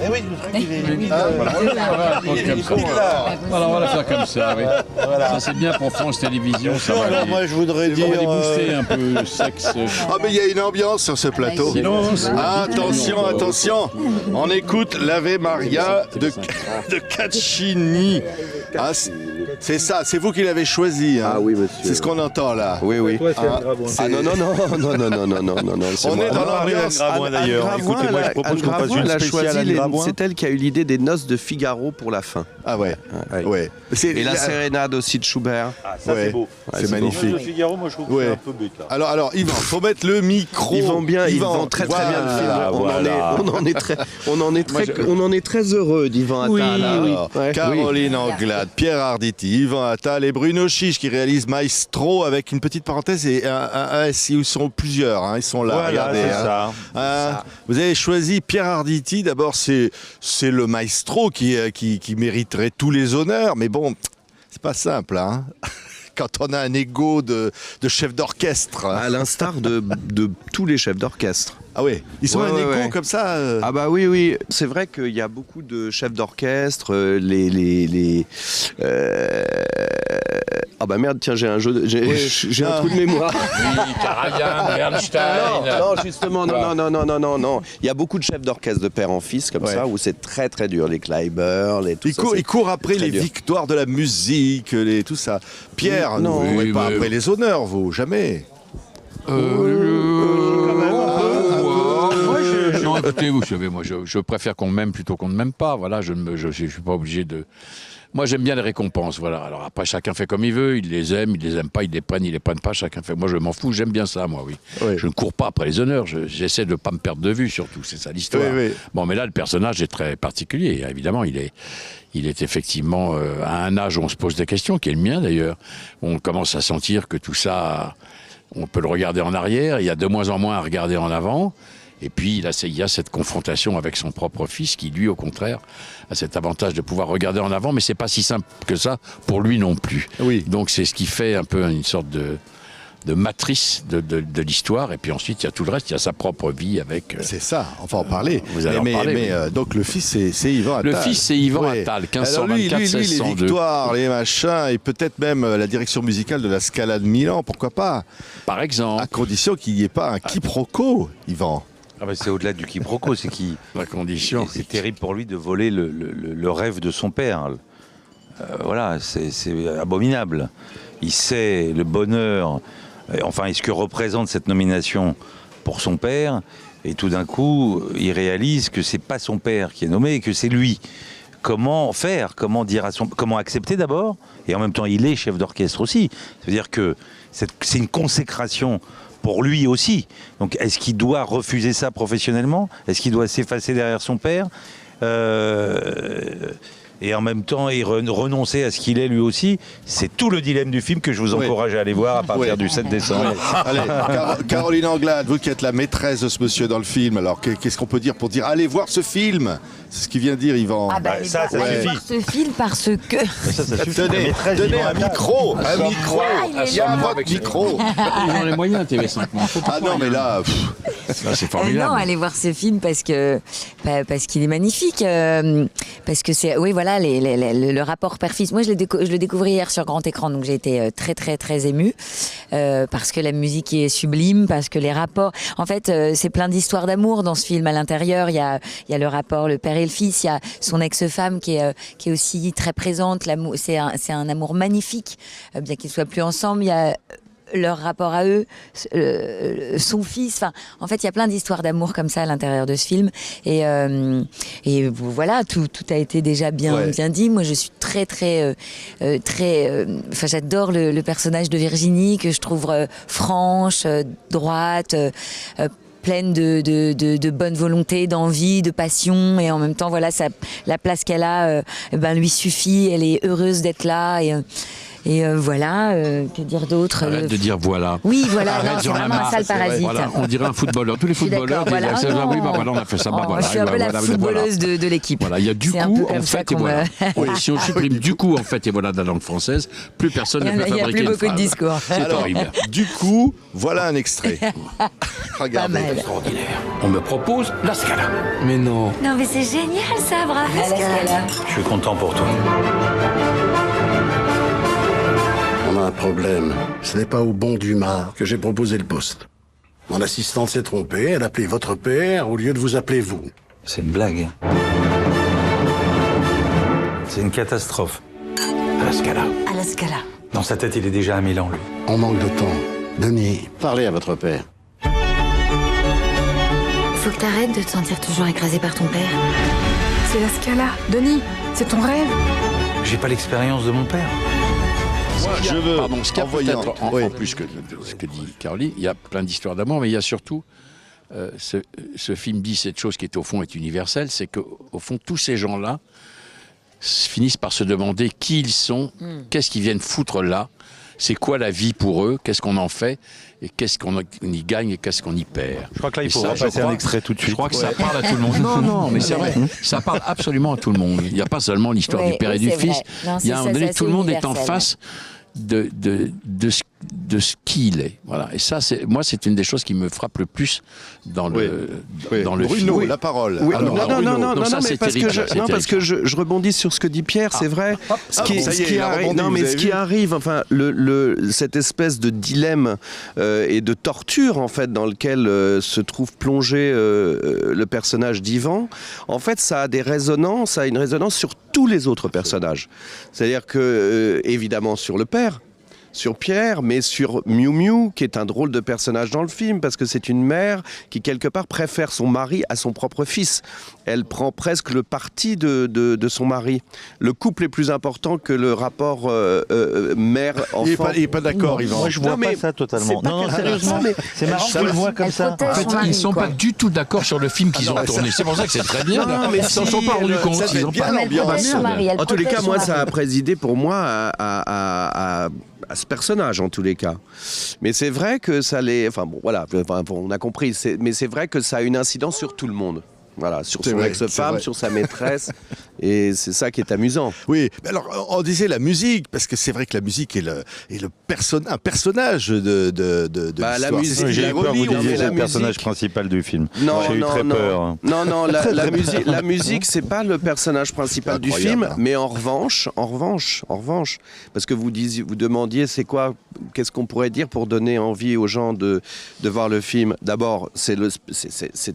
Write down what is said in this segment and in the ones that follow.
Eh oui, le truc, il est... Voilà, on va la faire comme ça, oui. Voilà. Ça, c'est bien pour France Télévisions. Ça va alors, moi, je voudrais dire... On va les booster un peu le sexe. Ah, mais il y a une ambiance sur ce plateau. Attention, attention. On écoute l'Ave Maria de Caccini. Ah, c'est ça, c'est vous qui l'avez choisi. Hein. Ah oui, monsieur. C'est ce qu'on entend là. Oui, oui. Ah non. On est dans l'ambiance. d'ailleurs. Écoutez, moi, je propose qu'on fasse une spéciale Anne Gravoin. C'est elle qui a eu l'idée des noces de Figaro pour la fin. Ah ouais. Ouais. Et la sérénade aussi de Schubert. Ah, ça, Ouais. c'est beau. C'est magnifique. Le Figaro, moi, je trouve que Ouais. c'est un peu bête, là. Alors, Yvan, faut mettre le micro. Ils vont bien, ils vont très bien le film. On en est très heureux d'Yvan Attal. Alors, Caroline Anglade, Pierre Arditi, Yvan Attal et Bruno Chiche qui réalisent Maestro avec une petite parenthèse et un S. Ils sont plusieurs, hein, ils sont là. Voilà, regardez. c'est Hein. ça. Vous avez choisi Pierre Arditi. D'abord, c'est le Maestro qui mériterait tous les honneurs, mais bon, c'est pas simple, hein. Quand on a un ego de chef d'orchestre. À l'instar de tous les chefs d'orchestre. Ah ouais, ils sont un ego comme ça. Ah bah oui, c'est vrai qu'il y a beaucoup de chefs d'orchestre, Ah bah merde, tiens, j'ai un trou de mémoire. Oui, Karajan, Bernstein. Non, justement, non. Il y a beaucoup de chefs d'orchestre de père en fils comme ça, où c'est très très dur, les Kleiber, Ils courent après les victoires de la musique, tout ça. Pierre, vous ne courez pas après les honneurs, vous, jamais. Non, écoutez, vous savez, moi, je préfère qu'on m'aime plutôt qu'on ne m'aime pas. Voilà, je suis pas obligé de... Moi, j'aime bien les récompenses, voilà. Alors après, chacun fait comme il veut, il les aime pas, ils les prennent pas, chacun fait. Moi, je m'en fous, j'aime bien ça, moi, oui. Je ne cours pas après les honneurs, j'essaie de ne pas me perdre de vue, surtout, c'est ça l'histoire. Bon, mais là, le personnage est très particulier, évidemment, il est effectivement à un âge où on se pose des questions, qui est le mien d'ailleurs. On commence à sentir que tout ça, on peut le regarder en arrière, il y a de moins en moins à regarder en avant. Et puis, il y a cette confrontation avec son propre fils qui, lui, au contraire, a cet avantage de pouvoir regarder en avant, mais c'est pas si simple que ça pour lui non plus. Oui. Donc, c'est ce qui fait un peu une sorte de matrice de l'histoire. Et puis ensuite, il y a tout le reste, il y a sa propre vie avec... C'est ça, on va en parler. Vous allez en parler, mais donc, le fils, c'est Yvan Attal. Le fils, c'est Yvan Attal, 1524-1602. Les victoires, les machins, et peut-être même la direction musicale de la Scala de Milan, pourquoi pas. Par exemple. À condition qu'il n'y ait pas un quiproquo, Yvan. Ah bah c'est au-delà du quiproquo, c'est qui la condition. C'est terrible pour lui de voler le rêve de son père. Voilà, c'est abominable. Il sait le bonheur, enfin, et ce que représente cette nomination pour son père, et tout d'un coup, il réalise que c'est pas son père qui est nommé, et que c'est lui. Comment faire ? Comment accepter d'abord ? Et en même temps, il est chef d'orchestre aussi. C'est-à-dire que c'est une consécration pour lui aussi. Donc, est-ce qu'il doit refuser ça professionnellement ? Est-ce qu'il doit s'effacer derrière son père ? Et en même temps, renoncer à ce qu'il est lui aussi, c'est tout le dilemme du film que je vous encourage à aller voir à partir du 7 décembre. Allez, Caroline Anglade, vous qui êtes la maîtresse de ce monsieur dans le film, alors qu'est-ce qu'on peut dire pour dire allez voir ce film ? C'est ce qu'il vient de dire, Yvan. Ah bah, ça allez suffit. voir ce film parce que... Ça suffit. Tenez un micro, il y a votre micro. Ils ont les moyens, TV5. Ah non, mais là, c'est formidable. Non, allez voir ce film parce qu'il est magnifique. Parce que c'est... Oui, voilà, le rapport père-fils. Moi, je le découvrais hier sur grand écran, donc j'ai été très, très, très émue. Parce que la musique est sublime, parce que les rapports... En fait, c'est plein d'histoires d'amour dans ce film. À l'intérieur, il y a le rapport, le père et le fils. Il y a son ex-femme qui est aussi très présente. C'est un amour magnifique. Bien qu'ils soient plus ensemble, il y a... leur rapport à eux, son fils. Enfin, en fait, il y a plein d'histoires d'amour comme ça à l'intérieur de ce film. Et voilà, tout a été déjà bien dit. Moi, je suis très, très, enfin, j'adore le personnage de Virginie que je trouve franche, droite. Pleine de bonne volonté, d'envie, de passion, et en même temps, voilà, la place qu'elle a, lui suffit. Elle est heureuse d'être là. Et voilà, que dire d'autre Arrête de dire voilà. Oui, voilà, Arrête, non, c'est j'en ai vraiment marre, un sale c'est vrai. parasite. Voilà, on dirait un footballeur. Tous les suis footballeurs d'accord, disent voilà. oui, Oh, bah voilà, on a fait ça. Bah, Oh, voilà, je suis un peu la footballeuse de l'équipe. Voilà, il y a du C'est un coup, peu en comme ça fait, et qu'on voilà. me- Oui, si on supprime du coup, en fait, et voilà, de la langue française, plus personne ne peut Il y a fabriquer plus une beaucoup de phrase. discours. C'est Alors, horrible. du coup, voilà un extrait. Pas Regardez. mal. Extraordinaire. On me propose la Scala. Mais non. Non mais c'est génial ça, bravo. Je suis content pour toi. On a un problème. Ce n'est pas au bon Dumas que j'ai proposé le poste. Mon assistante s'est trompée, elle a appelé votre père au lieu de vous appeler vous. C'est une blague. C'est une catastrophe. À la Scala. À la Scala. Dans sa tête, il est déjà à Milan, lui. On manque de temps. Denis, parlez à votre père. Faut que t'arrêtes de te sentir toujours écrasé par ton père. C'est la Scala. Denis, c'est ton rêve. J'ai pas l'expérience de mon père. Moi, je veux, Pardon, ce qu'il y a en voyant... peut-être en plus que ce que dit Caroline, il y a plein d'histoires d'amour, mais il y a surtout ce film dit cette chose qui est au fond est universelle, c'est qu'au fond tous ces gens-là finissent par se demander qui ils sont, qu'est-ce qu'ils viennent foutre là, c'est quoi la vie pour eux, qu'est-ce qu'on en fait, et qu'est-ce qu'on y gagne et qu'est-ce qu'on y perd. Je crois que là, il Et faut ça, passer un extrait tout de suite. Je crois que ça parle à tout le monde. Non, mais c'est vrai. Ça parle absolument à tout le monde. Il n'y a pas seulement l'histoire Oui, du père et oui, du c'est fils. vrai. Non, Il y a un c'est moment donné, ça, tout c'est le monde est en universel, face de ce qu'il est. Voilà. Et ça, moi, c'est une des choses qui me frappe le plus dans le Bruno, film. la parole. Oui, Alors, non, donc ça, mais c'est parce terrible, que ça, c'est parce que terrible. je rebondis sur ce que dit Pierre, c'est vrai. ça y est, il a rebondi, non, vous mais avez ce qui vu arrive, enfin, cette espèce de dilemme et de torture en fait dans lequel se trouve plongé le personnage d'Ivan, en fait, ça a une résonance sur tous les autres personnages. C'est-à-dire que évidemment sur le père. Sur Pierre, mais sur Miu Miu, qui est un drôle de personnage dans le film, parce que c'est une mère qui, quelque part, préfère son mari à son propre fils. Elle prend presque le parti de son mari. Le couple est plus important que le rapport mère-enfant. Il n'est pas d'accord, Yvan. Moi, je vois pas ça totalement. Non, sérieusement, c'est marrant que je le vois comme ça. En fait, ils ne sont pas du tout d'accord sur le film qu'ils ont tourné. C'est pour ça que c'est très bien. Non, mais Ils s'en sont pas rendus compte. ça Ils fait ont bien pas l'ambiance. En tous les cas, moi, ça a présidé pour moi à ce personnage, en tous les cas. Mais c'est vrai que ça les... Enfin bon, voilà, on a compris. Mais c'est vrai que ça a une incidence sur tout le monde. Voilà, sur son ex-femme, sur sa maîtresse. Et c'est ça qui est amusant. Oui, mais alors on disait la musique, parce que c'est vrai que la musique est un personnage de Bah, la l'histoire. musique, C'est ce J'ai qui eu peur, ironie, vous en disiez fait. c'est le personnage principal du film. Non, J'ai eu très peur. Non, la musique, c'est pas le personnage principal du Incroyable, film, hein. mais en revanche, parce que vous demandiez, qu'est-ce qu'on pourrait dire pour donner envie aux gens de voir le film. D'abord, c'est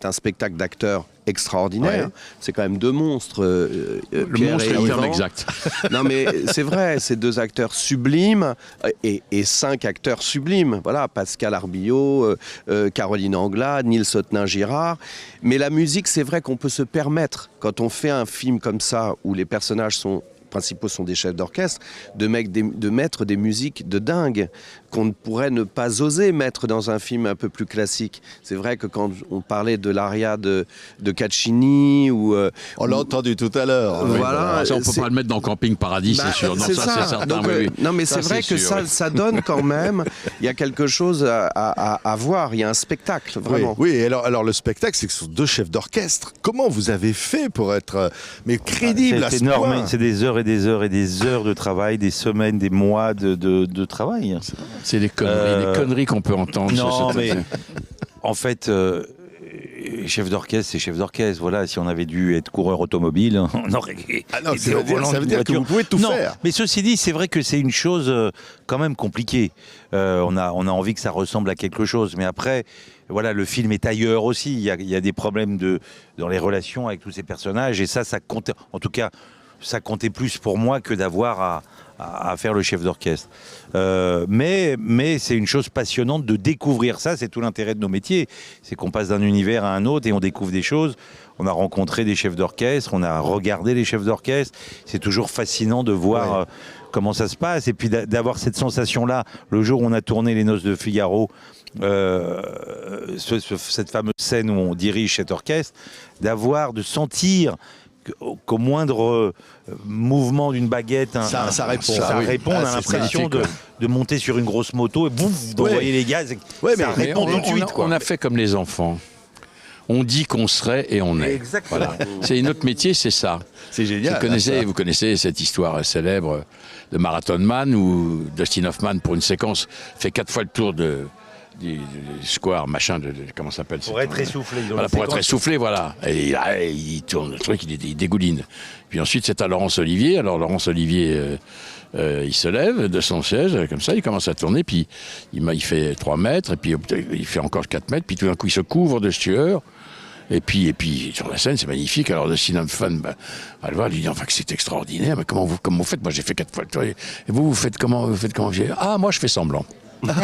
un spectacle d'acteurs extraordinaire. Ouais. C'est quand même deux monstres. Le Pierre monstre et est le terme Yvan. exact. Non mais c'est vrai, c'est deux acteurs sublimes et 5 acteurs sublimes. Voilà, Pascal Arbillot, Caroline Anglade, Nils Otnin-Girard. Mais la musique, c'est vrai qu'on peut se permettre, quand on fait un film comme ça, où les personnages principaux sont des chefs d'orchestre, de mettre des musiques de dingue qu'on ne pourrait ne pas oser mettre dans un film un peu plus classique. C'est vrai que quand on parlait de l'aria de Caccini On l'a entendu tout à l'heure. voilà, Ça, on ne peut pas le mettre dans Camping Paradis, c'est sûr. Non, c'est ça, c'est certain. Donc, Oui. Non, mais Ça, c'est vrai que sûr, oui. ça donne quand même. Il y a quelque chose à voir. Il y a un spectacle, vraiment. Oui, alors le spectacle, c'est que ce sont deux chefs d'orchestre. Comment vous avez fait pour être crédible à C'est ce énorme, point c'est des heures et des heures et des heures de travail, des semaines, des mois de travail. C'est des conneries qu'on peut entendre. Non, sur cette- mais en fait, chef d'orchestre, c'est chef d'orchestre. Voilà, si on avait dû être coureur automobile, on aurait. Ah non, été ça au veut dire- volant ça veut d'une dire que voiture. vous pouvez tout Non, faire. mais ceci dit, c'est vrai que c'est une chose quand même compliquée. On a envie que ça ressemble à quelque chose, mais après. Voilà, le film est ailleurs aussi. Il y a des problèmes dans les relations avec tous ces personnages, et ça compte. En tout cas, ça comptait plus pour moi que d'avoir à faire le chef d'orchestre. Mais c'est une chose passionnante de découvrir ça. C'est tout l'intérêt de nos métiers. C'est qu'on passe d'un univers à un autre et on découvre des choses. On a rencontré des chefs d'orchestre, on a regardé les chefs d'orchestre. C'est toujours fascinant de voir comment ça se passe. Et puis d'avoir cette sensation-là, le jour où on a tourné Les Noces de Figaro, cette fameuse scène où on dirige cet orchestre, de sentir qu'au moindre mouvement d'une baguette, Ça répond. Ça oui. répond. On a C'est l'impression magnifique, de monter sur une grosse moto et bouf, d'envoyer les gaz. Ouais, ça mais répond tout de suite. On a fait comme les enfants. On dit qu'on serait et on est. Exactement. Voilà. C'est notre métier, c'est ça. C'est génial. Vous connaissez cette histoire célèbre de Marathon Man où Dustin Hoffman, pour une séquence, fait 4 fois le tour du square, machin, comment ça s'appelle Pour être essoufflé. Voilà, pour être essoufflé, voilà. Et il tourne le truc, il dégouline. Puis ensuite, c'est à Laurence Olivier. Alors, Laurence Olivier, il se lève de son siège, comme ça, il commence à tourner, puis il fait 3 mètres, et puis il fait encore 4 mètres, puis tout d'un coup, il se couvre de sueur. Et puis, sur la scène, c'est magnifique. Alors, Dustin Hoffman, elle va lui dire, enfin, que c'est extraordinaire, mais comment vous faites? Moi, j'ai fait 4 fois le tour. Et vous faites comment? Ah, moi, je fais semblant. Moi,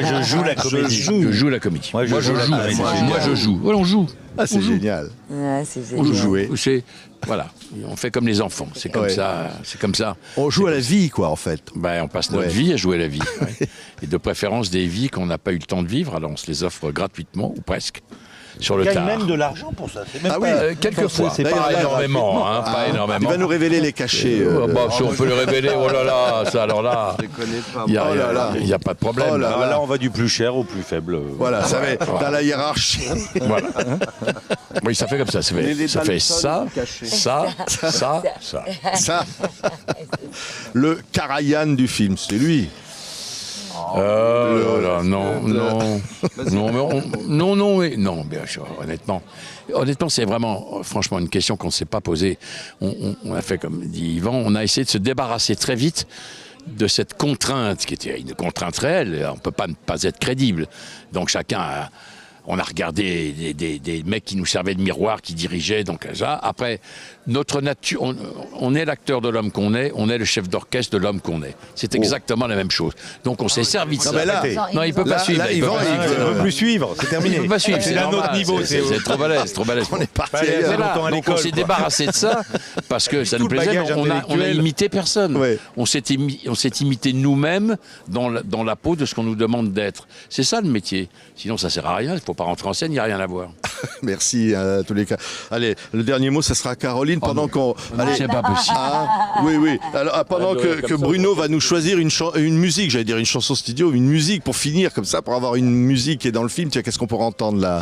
je joue la comédie. Je joue la comédie. Moi, je joue la comédie. Moi, je joue. Voilà, on joue. Ah, c'est génial. Ouais, c'est On génial. joue. Jouer. Voilà, on fait comme les enfants. C'est comme Ouais. ça. C'est comme ça. On joue à la vie, quoi, en fait. On passe notre Ouais. vie à jouer la vie. Ouais. Et de préférence des vies qu'on n'a pas eu le temps de vivre. Alors on se les offre gratuitement ou presque sur le Il gagne tard. même de l'argent pour ça. C'est même Ah pas- oui, quelquefois. C'est D'ailleurs, pas là, énormément, hein, pas Il énormément. va nous révéler les cachets. Si on peut le révéler, oh là là, ça alors là, Je connais pas. il n'y Oh là là. a pas de problème. Oh là Ah, là, on va du plus cher au plus faible. Voilà, ça va être dans la hiérarchie. Voilà. Oui, ça fait comme ça. Ça fait ça, ça. Ça, le Karajan du film, c'est lui. Là, non, bien sûr, honnêtement, c'est vraiment, franchement, une question qu'on ne s'est pas posée. On a fait, comme dit Yvan, on a essayé de se débarrasser très vite de cette contrainte, qui était une contrainte réelle. On ne peut pas ne pas être crédible. Donc on a regardé des mecs qui nous servaient de miroir, qui dirigeaient, donc ça. Après, notre nature, on est l'acteur de l'homme qu'on est, on est le chef d'orchestre de l'homme qu'on est. C'est exactement la même chose. Donc on s'est servi de ça. mais là- Non, il peut pas suivre. là, il peut Yvan, pas il suivre. veut- On peut plus suivre, c'est terminé. Il peut pas suivre. C'est d'un normal, autre niveau. C'est trop balèze, trop balèze. On est parti Allez, ailleurs. c'est là. longtemps à Donc on l'école, s'est quoi. débarrassé de ça parce que ça Tout nous le plaisait. bagage Mais on a intellectuel. imité personne. Ouais. On s'est imité nous-mêmes dans la peau de ce qu'on nous demande d'être. C'est ça le métier. Sinon ça sert à rien. Il faut pas rentrer en scène. Il n'y a rien à voir. Merci à tous les cas. Allez, le dernier mot, ça sera Caroline pendant qu'on. Allez. C'est pas possible. Oui. Alors, pendant Comme que ça, Bruno va nous choisir une musique, j'allais dire une chanson studio, une musique pour finir comme ça, pour avoir une musique qui est dans le film. Tiens, qu'est-ce qu'on pourrait entendre là?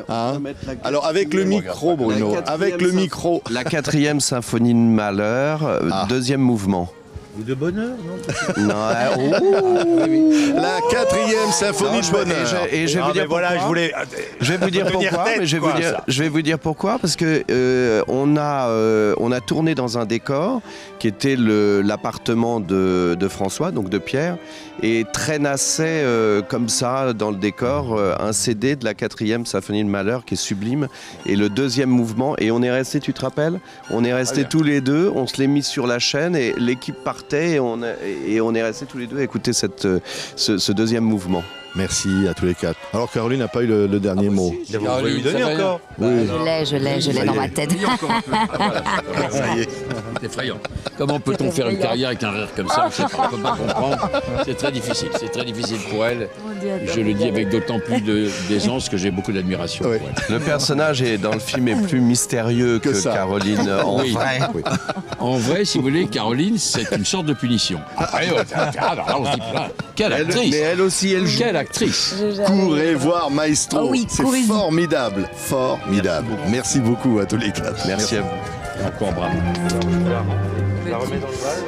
Hein? Alors avec le micro, Bruno, avec le micro. La 4e symphonie de Mahler, deuxième mouvement. Ou de bonheur, non? Non, La 4e symphonie de bonheur. et je vais Ah, vous dire mais voilà, pourquoi. je voulais. Je vais vous dire Tenir pourquoi, tête, mais je quoi, ça. vais vous dire pourquoi, parce que on a tourné dans un décor qui était l'appartement de François, donc de Pierre, et traînassait comme ça dans le décor un CD de la 4e symphonie de Mahler qui est sublime, et le deuxième mouvement, et on est resté, tu te rappelles, on est resté tous les deux, on se l'est mis sur la chaîne et l'équipe partait et on est resté tous les deux à écouter ce deuxième mouvement. Merci à tous les quatre. Alors Caroline n'a pas eu le dernier mot. Vous pouvez lui donner encore. Je l'ai dans ma tête. Ça y est. C'est effrayant. Comment peut-on faire une carrière avec un rire comme ça? On ne peut pas comprendre. C'est très difficile. C'est très difficile pour elle. Je le dis avec d'autant plus d'aisance que j'ai beaucoup d'admiration Ouais. pour elle. Le personnage dans le film est plus mystérieux que ça. Caroline en Oui. vrai. En vrai, si vous voulez, Caroline, c'est une sorte de punition. Après, alors là, on se dit, putain, quelle actrice! Mais elle aussi, elle joue. Quelle actrice! Courez voir Maestro. Oh oui, c'est courez-y. formidable. Formidable. Merci beaucoup à tous les quatre. Merci à vous. Encore bravo. On la remet dans le vase.